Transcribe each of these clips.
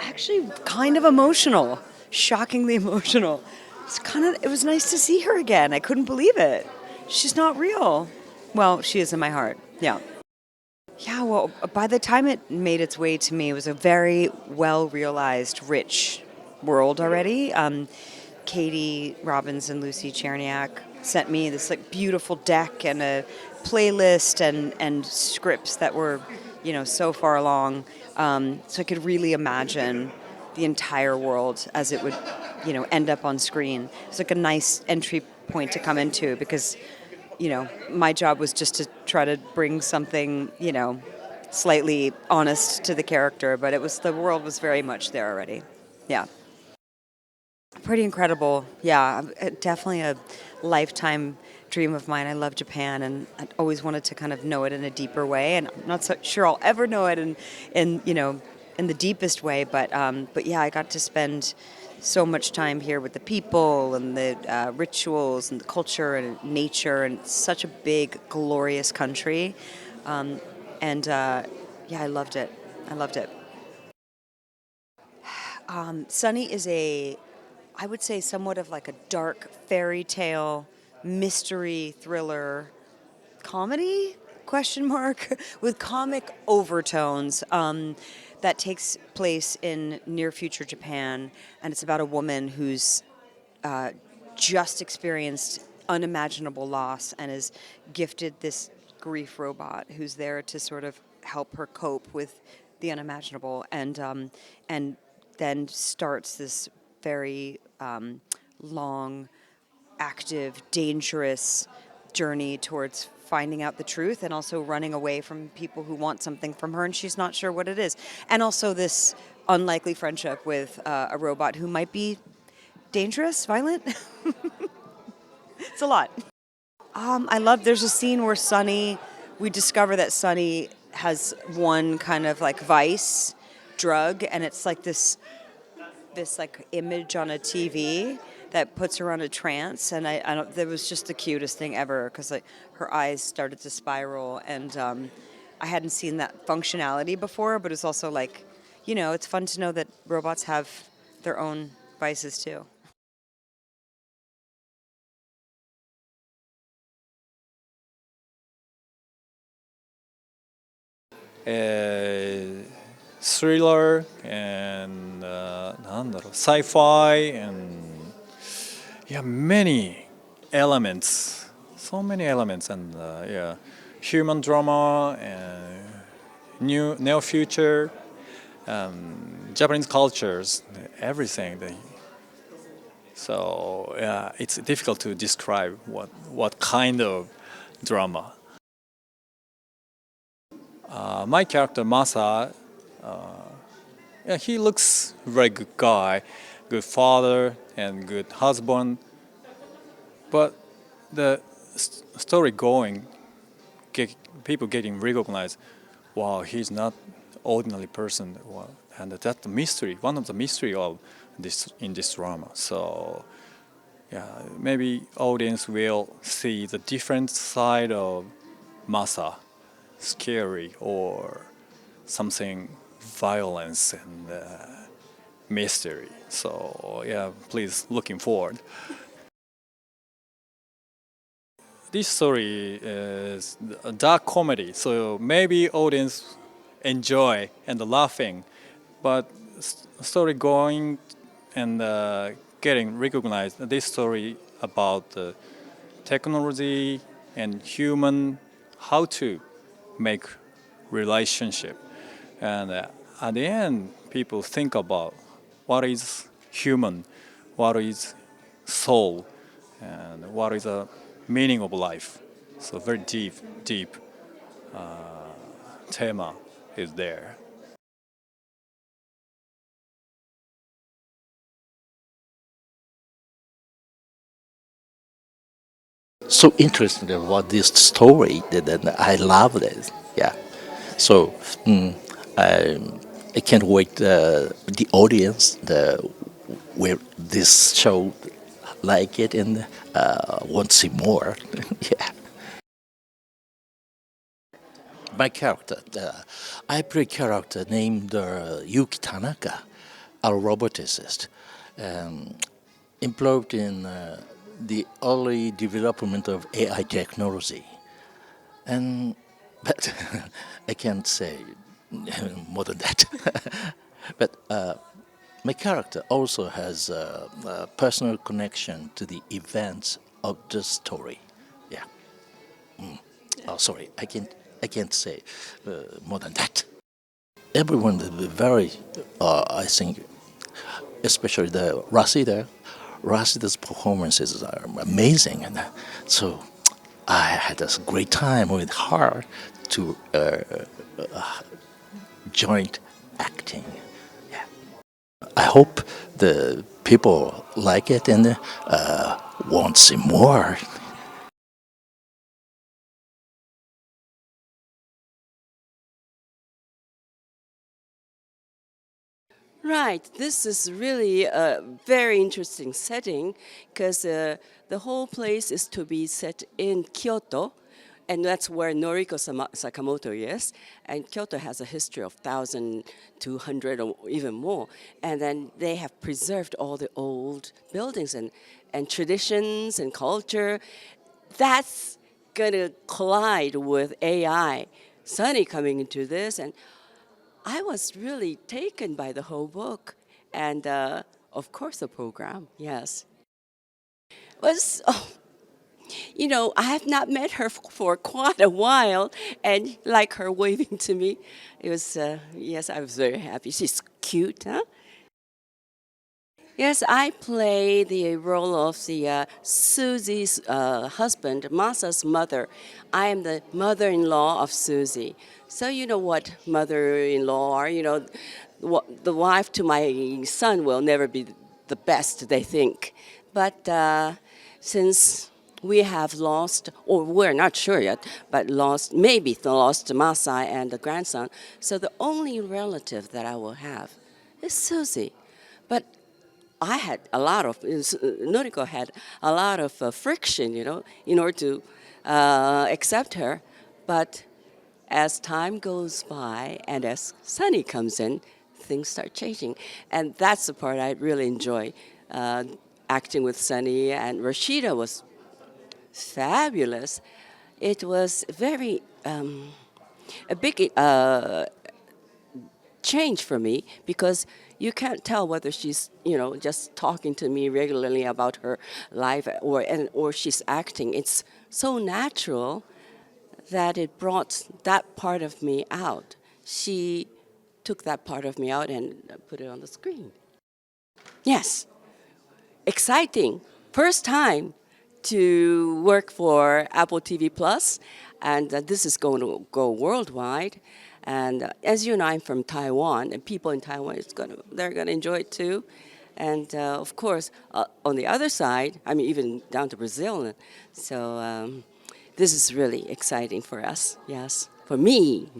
Actually, kind of emotional, shockingly emotional. It was nice to see her again. I couldn't believe it. She's not real. Well, she is in my heart. Yeah. Yeah, well, by the time it made its way to me, it was a very well realized, rich world already. Katie Robbins and Lucy Tcherniak sent me this like beautiful deck and a playlist and scripts that were, so far along. So I could really imagine the entire world as it would, end up on screen. It's like a nice entry point to come into because my job was just to try to bring something, slightly honest to the character, but the world was very much there already. Yeah. Pretty incredible. Yeah, definitely a lifetime dream of mine. I love Japan and I always wanted to kind of know it in a deeper way, and I'm not so sure I'll ever know it in the deepest way, but yeah, I got to spend so much time here with the people and the rituals and the culture and nature, and it's such a big, glorious country. Um, and yeah, I loved it. I loved it. Sunny is I would say, somewhat of like a dark fairy tale, mystery thriller comedy question mark with comic overtones that takes place in near future Japan, and it's about a woman who's uh, just experienced unimaginable loss and is gifted this grief robot who's there to sort of help her cope with the unimaginable, and then starts this very long, active, dangerous journey towards finding out the truth and also running away from people who want something from her and she's not sure what it is. And also this unlikely friendship with a robot who might be dangerous, violent. It's a lot. I love, there's a scene where we discover that Sunny has one kind of like vice drug, and it's like this like image on a TV that puts her on a trance, and I don't. That was just the cutest thing ever because like her eyes started to spiral, and I hadn't seen that functionality before. But it's also like, it's fun to know that robots have their own vices too. Thriller and なんだろう sci-fi and yeah, many elements, so many elements, and yeah, human drama and new neo future, Japanese cultures, everything. So yeah, it's difficult to describe what kind of drama. My character Masa, yeah, he looks very good guy, good father and good husband. But the story going people getting recognized. Wow, he's not ordinary person. Wow. And that's the mystery, one of the mystery of this in this drama. So yeah, maybe audience will see the different side of Masa, scary or something violence and mystery. So yeah, please looking forward. This story is a dark comedy, so maybe audience enjoy and laughing, but story going and getting recognized. This story about technology and human, how to make relationship, and at the end, people think about what is human, what is soul, and what is the meaning of life. So very deep tema is there. So interesting about this story that I love it. Yeah. So I, I can't wait the audience where this show like it and want to see more. Yeah. My character, I play a character named Yuki Tanaka, a roboticist, um, employed in the early development of AI technology. And but I can't say more than that. But my character also has a personal connection to the events of the story. Yeah. Oh, sorry, I can't say more than that. Everyone is very, I think, especially the Rashida. Rashida's performances are amazing, and so I had a great time with her to joint acting. Yeah. I hope the people like it and want to see more. Right. This is really a very interesting setting because the whole place is to be set in Kyoto, and that's where Noriko Sakamoto is. And Kyoto has a history of 1,200 or even more. And then they have preserved all the old buildings and traditions and culture. That's going to collide with AI. Sunny coming into this, and I was really taken by the whole book, and of course the program. Yes, was I have not met her for quite a while, and like her waving to me, it was yes, I was very happy. She's cute, huh? Yes, I play the role of the Susie's husband, Masa's mother. I am the mother-in-law of Suzie. So you know what mother-in-law are. The wife to my son will never be the best, they think. But since we have lost, or we're not sure yet, but maybe lost Masa and the grandson, so the only relative that I will have is Suzie. But I had a lot of, Noriko had a lot of friction, in order to accept her. But as time goes by and as Sunny comes in, things start changing. And that's the part I really enjoy. Acting with Sunny, and Rashida was fabulous. It was very, a big change for me because you can't tell whether she's just talking to me regularly about her life or she's acting. It's so natural that it brought that part of me out. She took that part of me out and put it on the screen. Yes, exciting. First time to work for Apple TV Plus, and this is going to go worldwide. And as you know, I'm from Taiwan, and people in Taiwan they're gonna enjoy it too. And of course, on the other side, I mean, even down to Brazil. So this is really exciting for us. Yes, for me.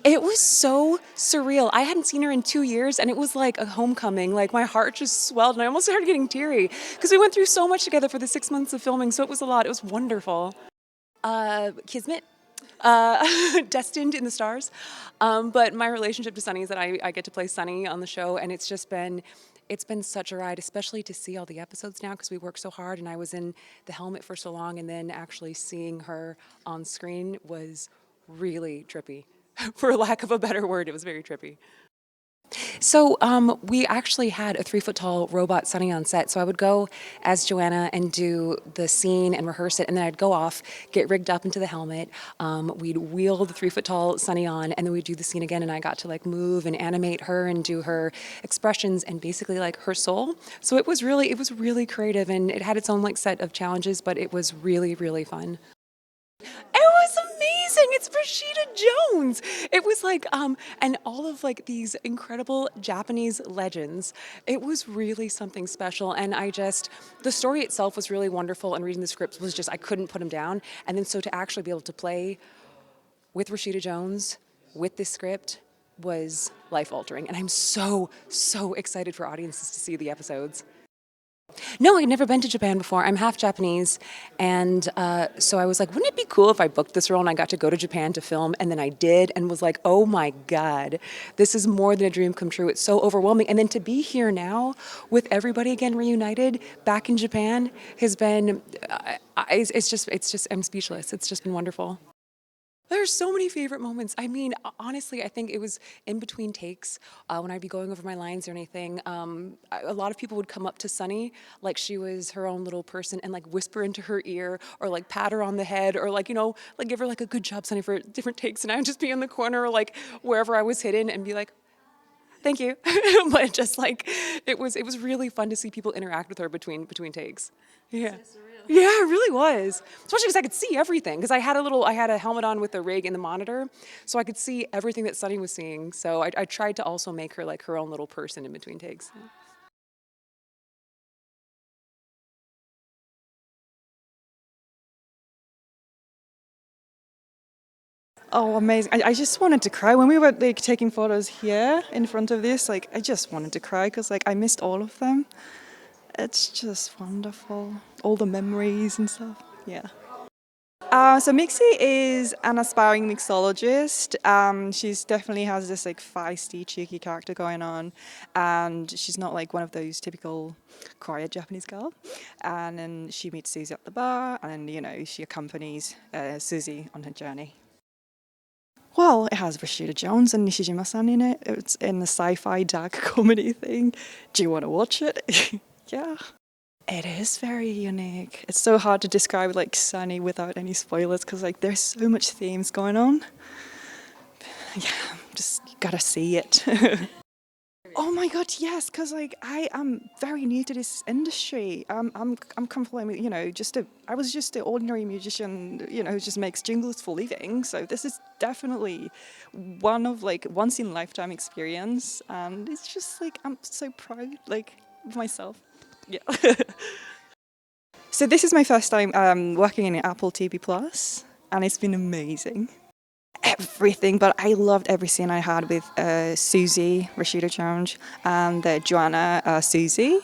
It was so surreal. I hadn't seen her in 2 years, and it was like a homecoming. Like, my heart just swelled, and I almost started getting teary because we went through so much together for the 6 months of filming. So it was a lot. It was wonderful. Kismet, destined in the stars. But my relationship to Sunny is that I get to play Sunny on the show, and it's been such a ride, especially to see all the episodes now because we work so hard, and I was in the helmet for so long, and then actually seeing her on screen was really trippy. For lack of a better word, it was very trippy. So we actually had a 3-foot tall robot Sunny on set. So I would go as Joanna and do the scene and rehearse it, and then I'd go off, get rigged up into the helmet. We'd wheel the 3-foot tall Sunny on, and then we'd do the scene again, and I got to like move and animate her and do her expressions and basically like her soul. So it was really creative, and it had its own like set of challenges, but it was really, really fun. It was amazing. It's Rashida Jones. It was like, and all of like these incredible Japanese legends. It was really something special. And the story itself was really wonderful, and reading the scripts was just, I couldn't put them down. And then so to actually be able to play with Rashida Jones, with this script, was life altering. And I'm so excited for audiences to see the episodes. No, I'd never been to Japan before. I'm half Japanese, and so I was like, wouldn't it be cool if I booked this role and I got to go to Japan to film? And then I did, and was like, oh my God, this is more than a dream come true. It's so overwhelming. And then to be here now with everybody again reunited back in Japan has been, it's just, I'm speechless. It's just been wonderful. There's so many favorite moments. I mean, honestly, I think it was in between takes when I'd be going over my lines or anything. A lot of people would come up to Sunny like she was her own little person and like whisper into her ear or like pat her on the head or like, like give her like a good job, Sunny, for different takes. And I would just be in the corner or like wherever I was hidden and be like, thank you. But just like, it was really fun to see people interact with her between takes. Yeah. Yeah, it really was. Especially because I could see everything. Because I had a helmet on with a rig and the monitor, so I could see everything that Sunny was seeing. So I tried to also make her like her own little person in between takes. Oh, amazing. I just wanted to cry. When we were like taking photos here in front of this, like I just wanted to cry because like I missed all of them. It's just wonderful. All the memories and stuff. Yeah. So Mixxy is an aspiring mixologist. She's definitely has this like feisty, cheeky character going on, and she's not like one of those typical quiet Japanese girl. And then she meets Suzie at the bar, and she accompanies Suzie on her journey. Well, it has Rashida Jones and Nishijima-san in it. It's in the sci-fi dark comedy thing. Do you want to watch it? Yeah. It is very unique. It's so hard to describe like Sunny without any spoilers because like there's so much themes going on. Yeah, just gotta see it. Oh my God, yes, because like I am very new to this industry. I'm completely, I was just an ordinary musician, who just makes jingles for a living. So this is definitely one of like once in a lifetime experience, and it's just like I'm so proud like of myself. Yeah. So this is my first time working in Apple TV Plus, and it's been amazing. Everything, but I loved every scene I had with Suzie, Rashida Jones, and Joanna, Suzie.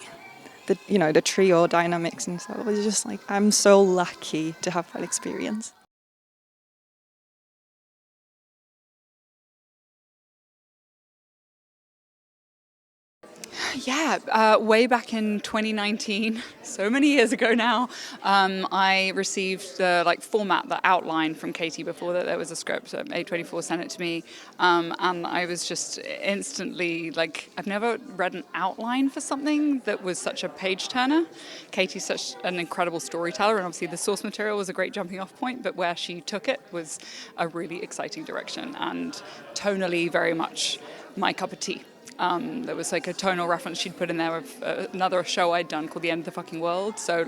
The trio dynamics and stuff. It was just like I'm so lucky to have that experience. Yeah, way back in 2019, so many years ago now, I received the format, the outline from Katie before that there was a script. So A24 sent it to me, and I was just instantly I've never read an outline for something that was such a page turner. Katie's such an incredible storyteller, and obviously the source material was a great jumping off point, but where she took it was a really exciting direction and tonally very much my cup of tea. There was like a tonal reference she'd put in there of another show I'd done called The End of the Fucking World. So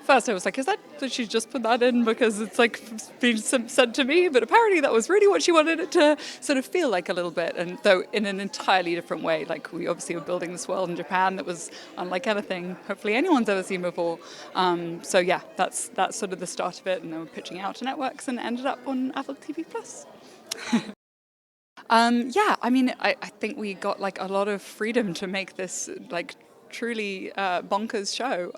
first I was like, is that did she just put that in because it's like being sent to me? But apparently that was really what she wanted it to sort of feel like a little bit, and though in an entirely different way. Like we obviously were building this world in Japan that was unlike anything hopefully anyone's ever seen before. So yeah, that's sort of the start of it, and then we're pitching out to networks and ended up on Apple TV Plus. Yeah, I mean, I think we got like a lot of freedom to make this like truly bonkers show.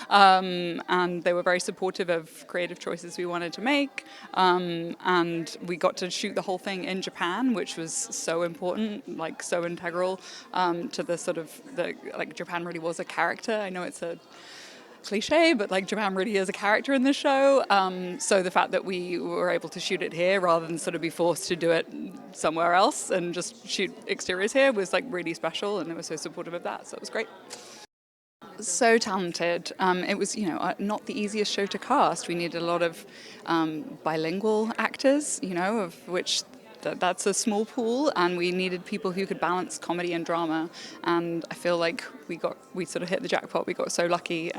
And they were very supportive of creative choices we wanted to make. And we got to shoot the whole thing in Japan, which was so important, like so integral to the sort of, like Japan really was a character. I know it's a cliche, but like Japan really is a character in this show. So the fact that we were able to shoot it here rather than sort of be forced to do it somewhere else and just shoot exteriors here was like really special, and they were so supportive of that. So it was great. So talented. It was, not the easiest show to cast. We needed a lot of bilingual actors, of which that's a small pool, and we needed people who could balance comedy and drama. And I feel like we sort of hit the jackpot. We got so lucky.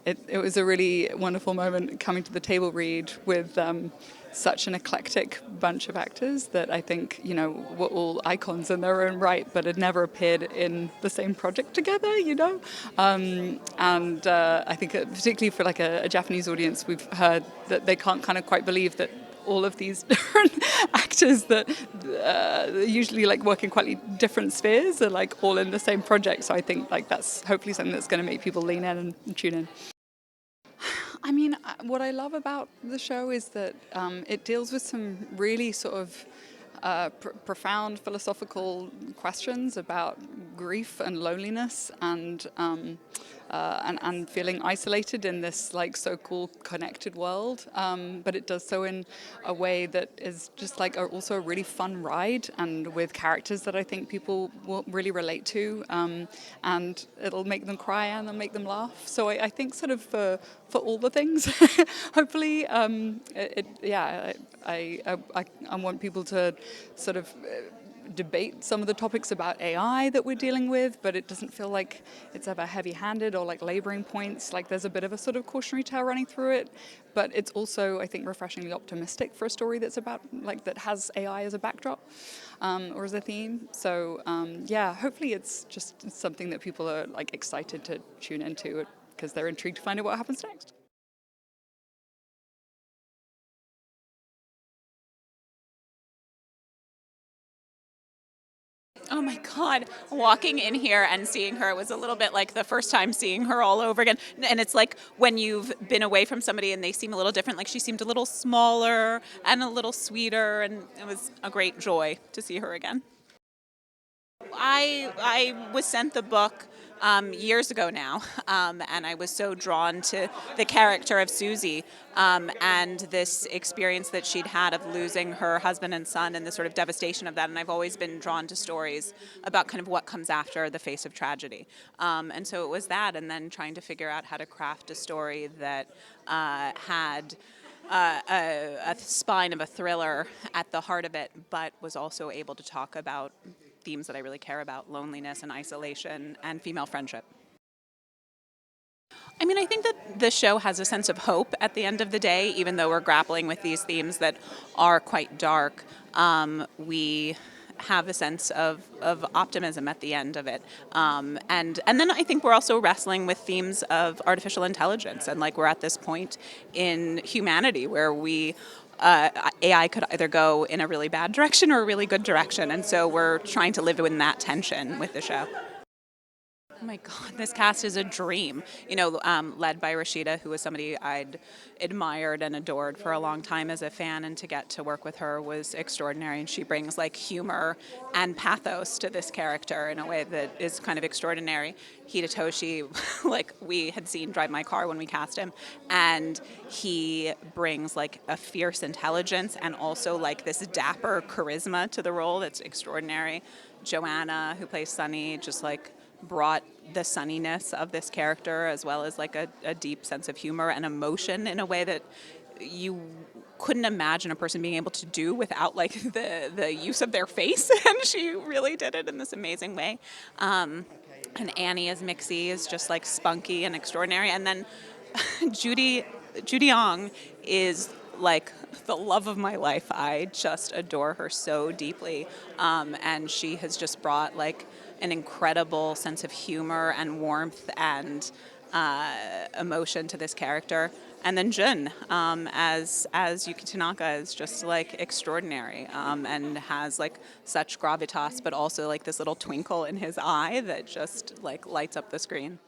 It was a really wonderful moment coming to the table read with such an eclectic bunch of actors that I think, were all icons in their own right, but had never appeared in the same project together, And I think particularly for like a Japanese audience, we've heard that they can't kind of quite believe that all of these different actors that usually like work in quite different spheres are like all in the same project. So I think like that's hopefully something that's going to make people lean in and tune in. I mean, what I love about the show is that it deals with some really sort of profound philosophical questions about grief and loneliness and feeling isolated in this like so-called connected world. But it does so in a way that is just like also a really fun ride, and with characters that I think people will really relate to, and it'll make them cry and it'll make them laugh. So I think sort of for all the things, hopefully, I want people to sort of debate some of the topics about AI that we're dealing with, but it doesn't feel like it's ever heavy-handed or like laboring points. Like there's a bit of a sort of cautionary tale running through it, but it's also, I think, refreshingly optimistic for a story that's about like that has AI as a backdrop or as a theme. So hopefully it's just something that people are like excited to tune into because they're intrigued to find out what happens next. Oh my God, walking in here and seeing her was a little bit like the first time seeing her all over again. And it's like when you've been away from somebody and they seem a little different, like she seemed a little smaller and a little sweeter, and it was a great joy to see her again. I was sent the book years ago now, and I was so drawn to the character of Suzie and this experience that she'd had of losing her husband and son and the sort of devastation of that. And I've always been drawn to stories about kind of what comes after the face of tragedy. And so it was that, and then trying to figure out how to craft a story that had a spine of a thriller at the heart of it, but was also able to talk about themes that I really care about: loneliness and isolation and female friendship. I mean, I think that the show has a sense of hope at the end of the day, even though we're grappling with these themes that are quite dark. We have a sense of optimism at the end of it. And then I think we're also wrestling with themes of artificial intelligence, and like we're at this point in humanity where AI could either go in a really bad direction or a really good direction, and so we're trying to live in that tension with the show. Oh my God, this cast is a dream. Led by Rashida, who was somebody I'd admired and adored for a long time as a fan, and to get to work with her was extraordinary. And she brings like humor and pathos to this character in a way that is kind of extraordinary. Hidetoshi, like we had seen Drive My Car when we cast him, and he brings like a fierce intelligence and also like this dapper charisma to the role that's extraordinary. Joanna, who plays Sunny, just like brought the sunniness of this character, as well as like a deep sense of humor and emotion in a way that you couldn't imagine a person being able to do without like the use of their face. And she really did it in this amazing way. And Annie as Mixxy is just like spunky and extraordinary. And then Judy Ong is like the love of my life. I just adore her so deeply, and she has just brought like an incredible sense of humor and warmth and emotion to this character. And then Jun, as Yuki Tanaka, is just like extraordinary, and has like such gravitas, but also like this little twinkle in his eye that just like lights up the screen.